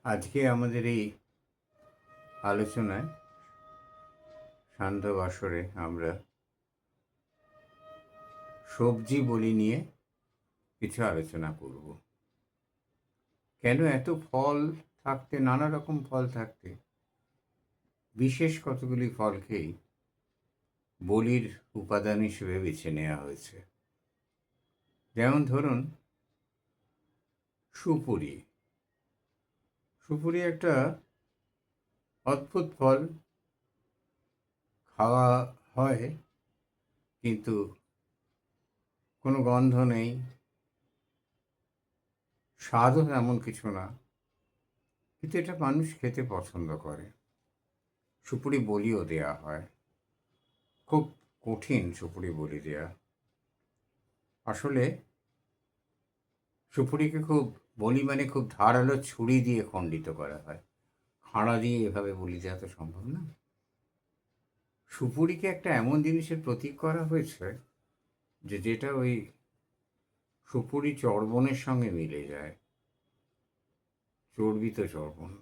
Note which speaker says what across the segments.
Speaker 1: আজকে আমাদের এই আলোচনায় শান্ত বাসরে আমরা সবজি বলি নিয়ে কিছু আলোচনা করব। কেন এত ফল থাকতে, নানা রকম ফল থাকতে, বিশেষ কতগুলি ফলকেই বলির উপাদান হিসেবে বেছে নেওয়া হয়েছে। যেমন ধরুন সুপুরি। সুপুরি একটা অদ্ভুত ফল, খাওয়া হয় কিন্তু কোনো গন্ধ নেই, স্বাদও এমন কিছু না, কিন্তু এটা মানুষ খেতে পছন্দ করে। সুপুরি বলিও দেয়া হয়। খুব কঠিন সুপুরি বলি দেয়া। আসলে সুপুরিকে খুব ধারালো ছুরি দিয়ে খণ্ডিত করা হয়। খাঁড়া দিয়ে এভাবে বলি দেওয়া তো সম্ভব না। সুপুরিকে একটা এমন জিনিসের প্রতীক করা হয়েছে যেটা ওই সুপুরি চর্বণের সঙ্গে মিলে যায়, চর্বিত চর্বণ।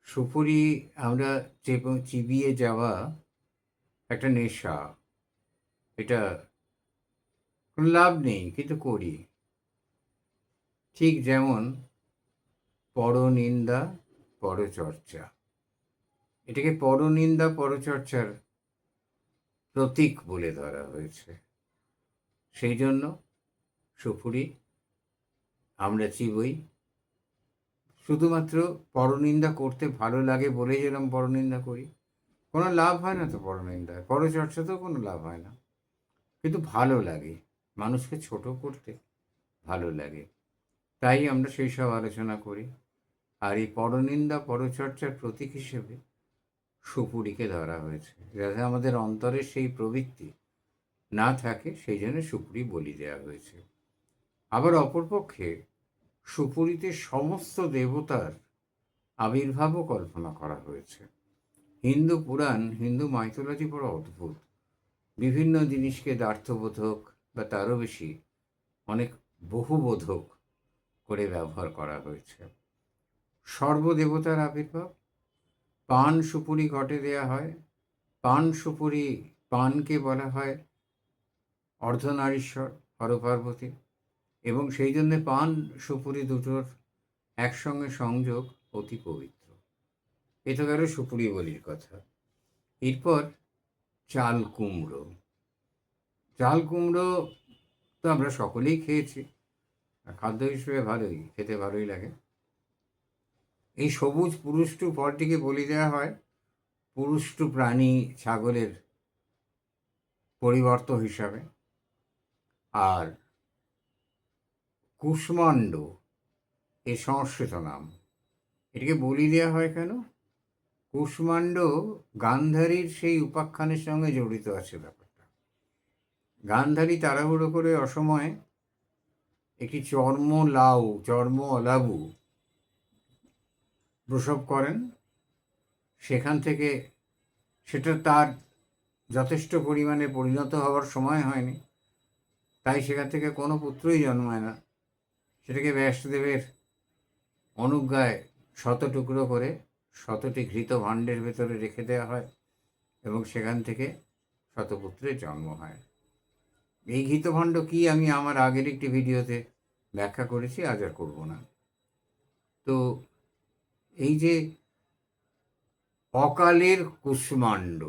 Speaker 1: সুপুরি আমরা চিবিয়ে যাওয়া একটা নেশা, এটা কোনো লাভ নেই কিন্তু করি। ঠিক যেমন পরনিন্দা পরচর্চা, এটাকে পরনিন্দা পরচর্চার প্রতীক বলে ধরা হয়েছে। সেই জন্য সুপুরি আমরা চিবই শুধুমাত্র পরনিন্দা করতে ভালো লাগে বলে, যেরকম পরনিন্দা করি। কোনো লাভ হয় না তো পরনিন্দায়, পরচর্চাতেও কোনো লাভ হয় না, কিন্তু ভালো লাগে, মানুষকে ছোট করতে ভালো লাগে, তাই আমরা সেই সব আলোচনা করি। আর এই পরনিন্দা পরচর্চার প্রতীক হিসেবে সুপুরিকে ধরা হয়েছে, যাতে আমাদের অন্তরের সেই প্রবৃত্তি না থাকে, সেই জন্য সুপুরি বলি দেওয়া হয়েছে। আবার অপরপক্ষে সুপুরিতে সমস্ত দেবতার আবির্ভাবও কল্পনা করা হয়েছে। হিন্দু পুরাণ, হিন্দু মাইথোলজি বড় অদ্ভুত। বিভিন্ন জিনিসকে দ্বার্থবোধক বা তারও বেশি অনেক বহুবোধক করে ব্যবহার করা হয়েছে। সর্বদেবতার আবির্ভাব, পান সুপুরি ঘটে দেয়া হয়। পানকে বলা হয় অর্ধনারীশ্বর, হরপার্বতী, এবং সেই জন্যে পান সুপুরি দুটোর একসঙ্গে সংযোগ অতি পবিত্র। এ তো গেল সুপুরি বলির কথা। এরপর চাল কুমড়ো। চাল কুমড়ো তো আমরা সকলেই খেয়েছি, খাদ্য হিসেবে খেতে ভালোই লাগে। এই সবুজ পুরুষ্টু ফলটিকে বলি দেওয়া হয় পুরুষ্টু প্রাণী ছাগলের পরিবর্ত হিসাবে। আর কুষ্মাণ্ড এর সংস্কৃত নাম। এটাকে বলি দেওয়া হয় কেন? কুষ্মাণ্ড গান্ধারীর সেই উপাখ্যানের সঙ্গে জড়িত আছে ব্যাপারটা। গান্ধারী তাড়াহুড়ো করে অসময়ে একটি চর্ম অলাবু প্রসব করেন। সেখান থেকে সেটা তার যথেষ্ট পরিমাণে পরিণত হওয়ার সময় হয়নি, তাই সেখান থেকে কোনো পুত্রই জন্মায় না। সেটাকে ব্যাসদেবের অনুজ্ঞায় টুকরো করে 100টি ঘৃত ভাণ্ডের ভেতরে রেখে দেওয়া হয় এবং সেখান থেকে শতপুত্রের জন্ম হয়। এই ঘৃতভাণ্ড কি আমি আমার আগের একটি ভিডিওতে ব্যাখ্যা করেছি, আজ আর করব না। তো এই যে অকালের কুষ্মাণ্ড,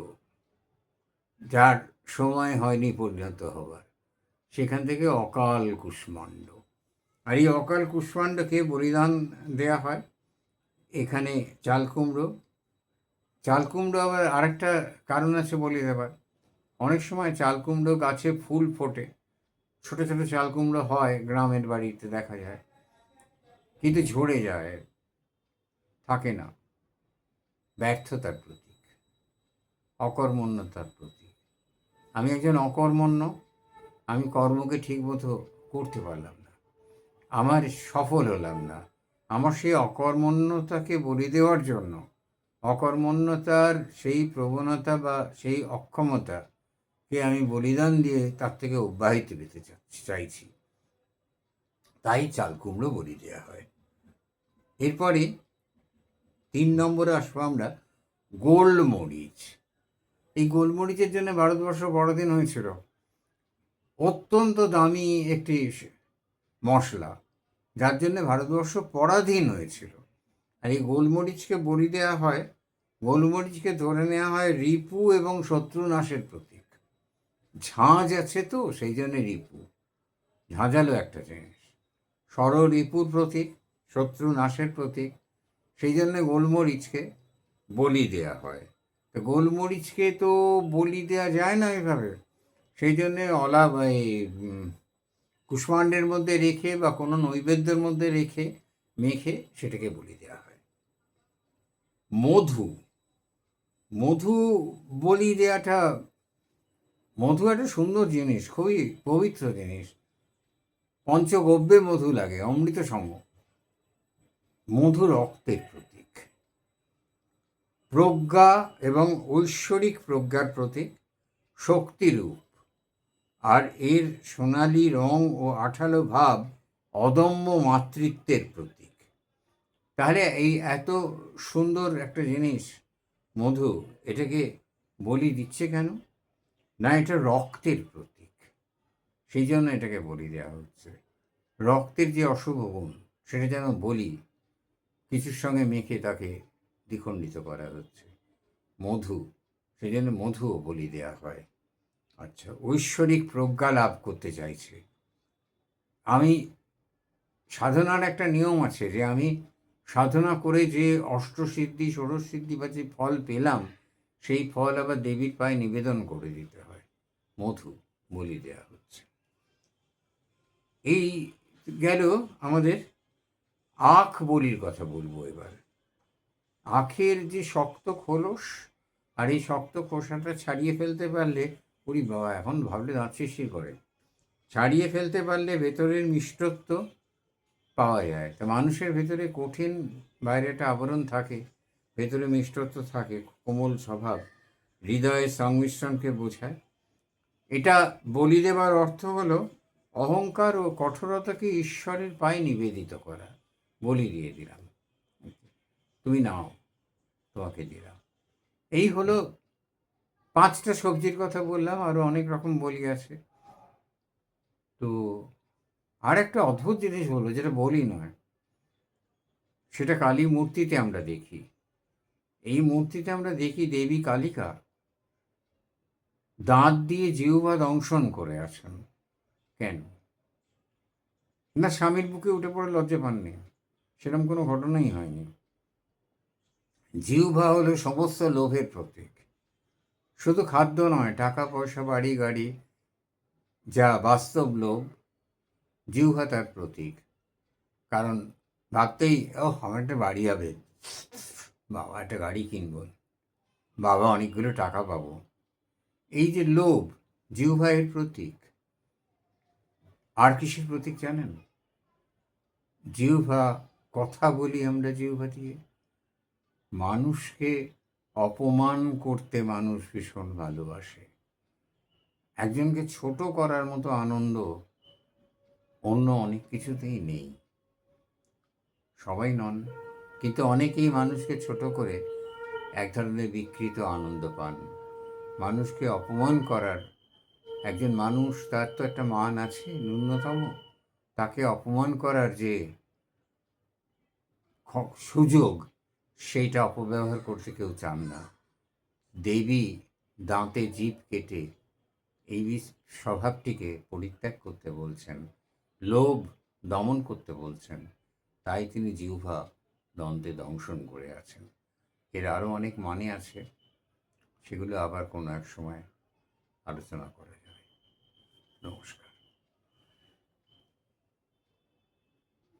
Speaker 1: যার সময় হয়নি পরিণত হবার, সেখান থেকে অকাল কুষ্মাণ্ড। আর এই অকাল কুষ্মাণ্ডকে বলিদান দেয়া হয় এখানে চাল কুমড়ো আবার আরেকটা কারণ আছে বলি দেবার। অনেক সময় চাল কুমড়ো গাছে ফুল ফোটে, ছোট ছোট চাল কুমড়ো হয়, গ্রামের বাড়িতে দেখা যায়, কিন্তু ঝরে যায়, থাকে না। ব্যর্থতার প্রতীক, অকর্মণ্যতার প্রতীক। আমি একজন অকর্মণ্য, আমি কর্মকে ঠিকমতো করতে পারলাম না, আমার সফল হলাম না। আমার সেই অকর্মণ্যতাকে বলি দেওয়ার জন্য, অকর্মণ্যতার সেই প্রবণতা বা সেই অক্ষমতাকে আমি বলিদান দিয়ে তার থেকে অব্যাহতি পেতে চাইছি, তাই চাল কুমড়ো বলি দেওয়া হয়। এরপরে 3 নম্বরে আসবো আমরা গোলমরিচ। এই গোলমরিচের জন্য ভারতবর্ষ বড়দিন হয়েছিল। অত্যন্ত দামি একটি মশলা, যার জন্য ভারতবর্ষ পরাধীন হয়েছিল। আর এই গোলমরিচকে বলি দেওয়া হয়, গোলমরিচকে ধরে নেওয়া হয় রিপু এবং শত্রু নাশের প্রতীক। ঝাঁঝ আছে তো সেই জন্য রিপু, ঝাঁঝালো একটা জিনিস। রিপুর প্রতীক, শত্রু নাশের প্রতীক, সেই জন্য গোলমরিচকে বলি দেয়া হয়। তো গোলমরিচকে তো বলি দেওয়া যায় না এভাবে, সেই জন্যে এই কুষ্মাণ্ডের মধ্যে রেখে বা কোনো নৈবেদ্যের মধ্যে রেখে মেখে সেটাকে বলি দেওয়া হয়। মধু, মধু বলি দেওয়াটা, মধু একটা সুন্দর জিনিস, খুবই পবিত্র জিনিস। পঞ্চগব্যে মধু লাগে, অমৃত সম। মধু রক্তের প্রতীক, প্রজ্ঞা এবং ঐশ্বরিক প্রজ্ঞার প্রতীক, শক্তিরূপ। আর এর সোনালি রং ও আঠালো ভাব অদম্য মাতৃত্বের প্রতীক। তাহলে এই এত সুন্দর একটা জিনিস মধু, এটাকে বলি দিচ্ছে কেন? না, এটা রক্তের প্রতীক, সেই জন্য এটাকে বলি দেওয়া হচ্ছে। রক্তের যে অশুভ গুণ সেটা যেন বলি কিছুর সঙ্গে মেখে তাকে দ্বিখণ্ডিত করা হচ্ছে। মধু, সেই জন্য মধুও বলি দেওয়া হয়। আচ্ছা, ঐশ্বরিক প্রজ্ঞা লাভ করতে চাইছে। আমি সাধনার একটা নিয়ম আছে যে আমি সাধনা করে যে অষ্টসিদ্ধি ষোড়শসিদ্ধি বা যে ফল পেলাম, সেই ফল আবার দেবীর পায়ে নিবেদন করে দিতে হয়। মধু বলি দেওয়া হচ্ছে। এই গেল আমাদের আখ বলির কথা বলবো এবার। আখের যে শক্ত খোলস, আর এই শক্ত খোসাটা ছাড়িয়ে ফেলতে পারলে, ওরে বাবা, এখন ভাবলে দাঁত শিরশির করে, ছাড়িয়ে ফেলতে পারলে ভেতরের মিষ্টত্ব পাওয়া যায়। তা মানুষের ভেতরে কঠিন বাইরে একটা আবরণ থাকে, ভেতরে মিষ্টত্ব থাকে, কোমল স্বভাব, হৃদয়ের সংমিশ্রণকে বোঝায়। এটা বলি দেবার অর্থ হলো অহংকার ও কঠোরতাকে ঈশ্বরের পায়ে নিবেদিত করা। বলি দিয়ে দিলাম, তুমি নাও, তোমাকে দিলাম। এই হলো 5টা সবজির কথা বললাম, আরও অনেক রকম বলি আছে। তো আর একটা অদ্ভুত জিনিস হলো, যেটা বলি নয়, সেটা কালী মূর্তিতে আমরা দেখি। এই মূর্তিতে আমরা দেখি দেবী কালিকা দাঁত দিয়ে জিহ্বা দংশন করে আছেন। কেন? না স্বামীর বুকে উঠে পড়ে লজ্জা পাননি, সেরকম কোনো ঘটনাই হয়নি। জিহ্বা হলো সমস্ত লোভের প্রতীক। শুধু খাদ্য নয়, টাকা পয়সা, বাড়ি গাড়ি, যা বাস্তব লোভ, জিহ্বা তার প্রতীক। কারণ ভাবতেই, আমার একটা বাড়ি হবে, বাবা একটা গাড়ি কিনব, বাবা অনেকগুলো টাকা পাবো, এই যে লোভ, জিহ্বা এর প্রতীক। আর কিসের প্রতীক জানেন? জিহ্বা, কথা বলি আমরা জিহ্বা দিয়ে। মানুষকে অপমান করতে মানুষ ভীষণ ভালোবাসে। একজনকে ছোট করার মতো আনন্দ অন্য অনেক কিছুতেই নেই। সবাই নন, কিন্তু অনেকেই মানুষকে ছোট করে এক ধরনের বিকৃত আনন্দ পান। মানুষকে অপমান করার, একজন মানুষ, তার তো একটা মান আছে ন্যূনতম, তাকে অপমান করার যে সুযোগ, সেইটা অপব্যবহার করতে কেউ চান না। দেবী দাঁতে জিভ কেটে এই স্বভাবটিকে পরিত্যাগ করতে বলছেন, লোভ দমন করতে বলছেন। তাই তিনি জিহ্বা দন্তে দংশন করে আছেন। এর আরও অনেক মানে আছে, সেগুলো আবার কোনো এক সময় আলোচনা করা যাবে। নমস্কার।